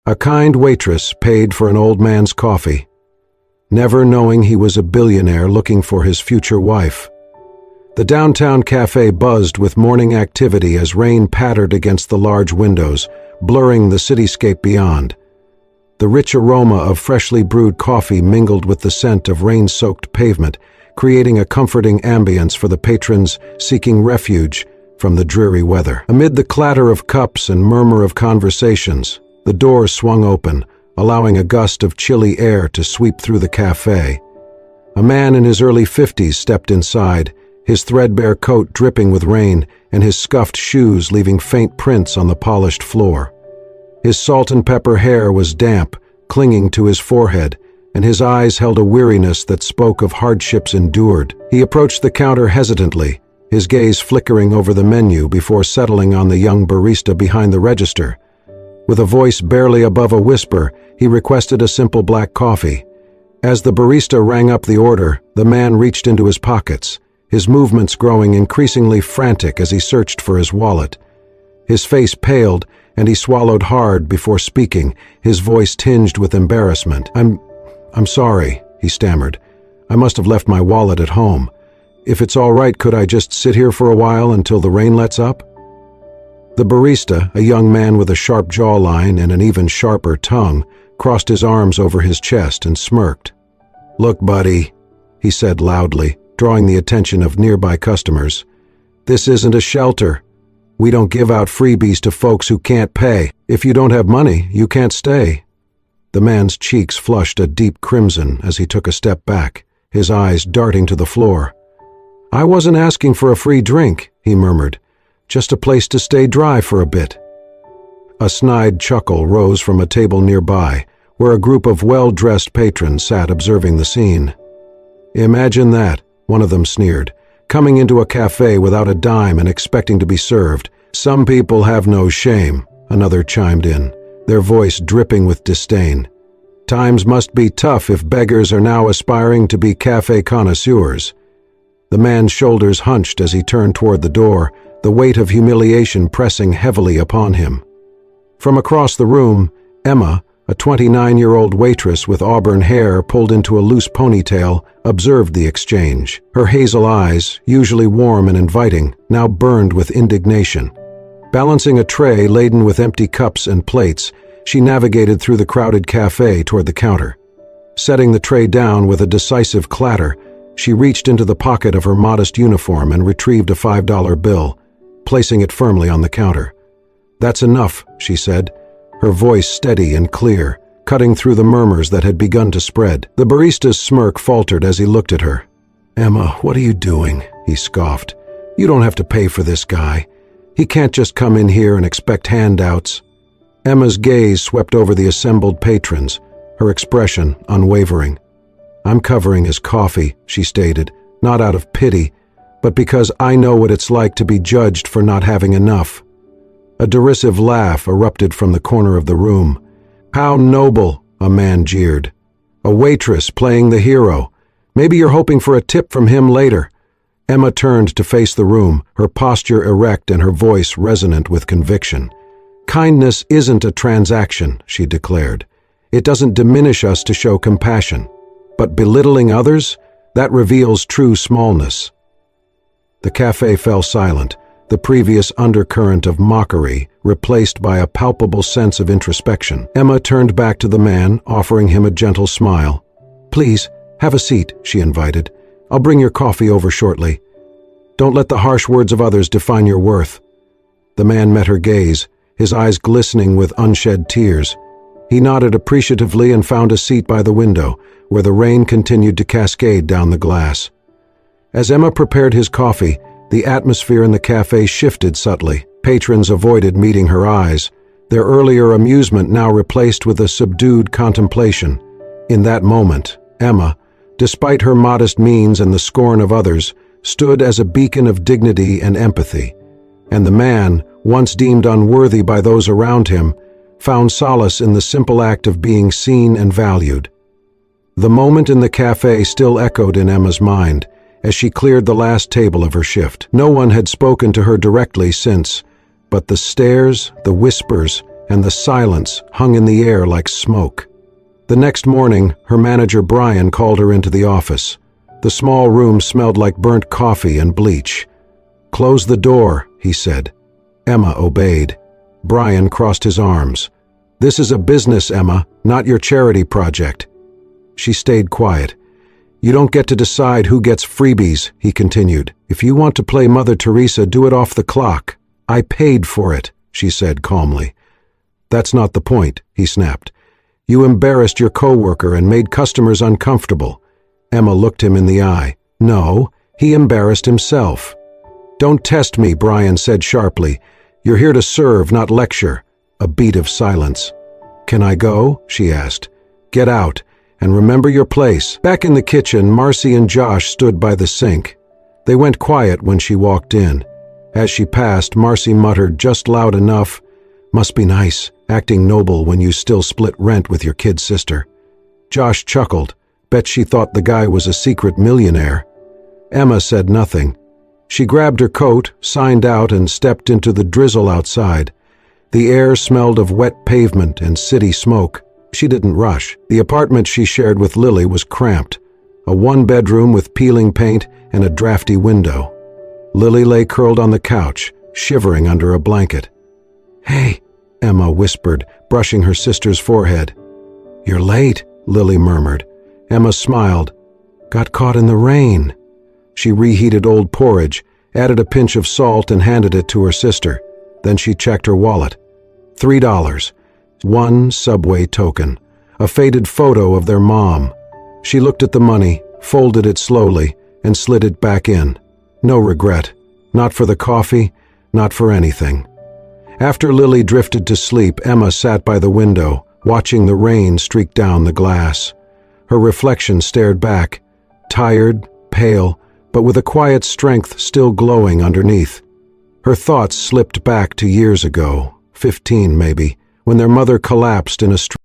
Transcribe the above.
A kind waitress paid for an old man's coffee, never knowing he was a billionaire looking for his future wife. The downtown cafe buzzed with morning activity as rain pattered against the large windows, blurring the cityscape beyond. The rich aroma of freshly brewed coffee mingled with the scent of rain-soaked pavement, creating a comforting ambience for the patrons seeking refuge from the dreary weather. Amid the clatter of cups and murmur of conversations, the doors swung open, allowing a gust of chilly air to sweep through the cafe. A man in his early 50s stepped inside, his threadbare coat dripping with rain and his scuffed shoes leaving faint prints on the polished floor. His salt and pepper hair was damp, clinging to his forehead, and his eyes held a weariness that spoke of hardships endured. He approached the counter hesitantly, his gaze flickering over the menu before settling on the young barista behind the register. With a voice barely above a whisper, he requested a simple black coffee. As the barista rang up the order, the man reached into his pockets, his movements growing increasingly frantic as he searched for his wallet. His face paled, and he swallowed hard before speaking, his voice tinged with embarrassment. I'm sorry, he stammered. I must have left my wallet at home. If it's all right, could I just sit here for a while until the rain lets up? The barista, a young man with a sharp jawline and an even sharper tongue, crossed his arms over his chest and smirked. "Look, buddy," he said loudly, drawing the attention of nearby customers. "This isn't a shelter. We don't give out freebies to folks who can't pay. If you don't have money, you can't stay." The man's cheeks flushed a deep crimson as he took a step back, his eyes darting to the floor. "I wasn't asking for a free drink," he murmured. "Just a place to stay dry for a bit." A snide chuckle rose from a table nearby, where a group of well-dressed patrons sat observing the scene. "Imagine that," one of them sneered, "coming into a cafe without a dime and expecting to be served. Some people have no shame," another chimed in, their voice dripping with disdain. "Times must be tough if beggars are now aspiring to be cafe connoisseurs." The man's shoulders hunched as he turned toward the door, the weight of humiliation pressing heavily upon him. From across the room, Emma, a 29-year-old waitress with auburn hair pulled into a loose ponytail, observed the exchange. Her hazel eyes, usually warm and inviting, now burned with indignation. Balancing a tray laden with empty cups and plates, she navigated through the crowded cafe toward the counter. Setting the tray down with a decisive clatter, she reached into the pocket of her modest uniform and retrieved a $5 bill, placing it firmly on the counter. "That's enough," she said, her voice steady and clear, cutting through the murmurs that had begun to spread. The barista's smirk faltered as he looked at her. "Emma, what are you doing?" he scoffed. "You don't have to pay for this guy. He can't just come in here and expect handouts." Emma's gaze swept over the assembled patrons, her expression unwavering. "I'm covering his coffee," she stated, "not out of pity, but because I know what it's like to be judged for not having enough." A derisive laugh erupted from the corner of the room. "How noble," a man jeered. "A waitress playing the hero. Maybe you're hoping for a tip from him later." Emma turned to face the room, her posture erect and her voice resonant with conviction. "Kindness isn't a transaction," she declared. "It doesn't diminish us to show compassion. But belittling others, that reveals true smallness." The cafe fell silent, the previous undercurrent of mockery replaced by a palpable sense of introspection. Emma turned back to the man, offering him a gentle smile. "Please, have a seat," she invited. "I'll bring your coffee over shortly. Don't let the harsh words of others define your worth." The man met her gaze, his eyes glistening with unshed tears. He nodded appreciatively and found a seat by the window, where the rain continued to cascade down the glass. As Emma prepared his coffee, the atmosphere in the cafe shifted subtly. Patrons avoided meeting her eyes, their earlier amusement now replaced with a subdued contemplation. In that moment, Emma, despite her modest means and the scorn of others, stood as a beacon of dignity and empathy. And the man, once deemed unworthy by those around him, found solace in the simple act of being seen and valued. The moment in the cafe still echoed in Emma's mind as she cleared the last table of her shift. No one had spoken to her directly since, but the stares, the whispers, and the silence hung in the air like smoke. The next morning, her manager Brian called her into the office. The small room smelled like burnt coffee and bleach. "Close the door," he said. Emma obeyed. Brian crossed his arms. "This is a business, Emma, not your charity project." She stayed quiet. "You don't get to decide who gets freebies," he continued. "If you want to play Mother Teresa, do it off the clock." "I paid for it," she said calmly. "That's not the point," he snapped. "You embarrassed your coworker and made customers uncomfortable." Emma looked him in the eye. "No, he embarrassed himself." "Don't test me," Brian said sharply. "You're here to serve, not lecture." A beat of silence. "Can I go?" she asked. "Get out, and remember your place." Back in the kitchen, Marcy and Josh stood by the sink. They went quiet when she walked in. As she passed, Marcy muttered just loud enough, "Must be nice, acting noble when you still split rent with your kid sister." Josh chuckled. Bet she thought the guy was a secret millionaire. Emma said nothing. She grabbed her coat, signed out, and stepped into the drizzle outside. The air smelled of wet pavement and city smoke. She didn't rush. The apartment she shared with Lily was cramped, a one-bedroom with peeling paint and a drafty window. Lily lay curled on the couch, shivering under a blanket. "Hey," Emma whispered, brushing her sister's forehead. "You're late," Lily murmured. Emma smiled. "Got caught in the rain." She reheated old porridge, added a pinch of salt and handed it to her sister. Then she checked her wallet. $3. One subway token. A faded photo of their mom. She looked at the money, folded it slowly, and slid it back in. No regret. Not for the coffee, not for anything. After Lily drifted to sleep, Emma sat by the window, watching the rain streak down the glass. Her reflection stared back, tired, pale, but with a quiet strength still glowing underneath. Her thoughts slipped back to years ago, 15 maybe, when their mother collapsed in a street.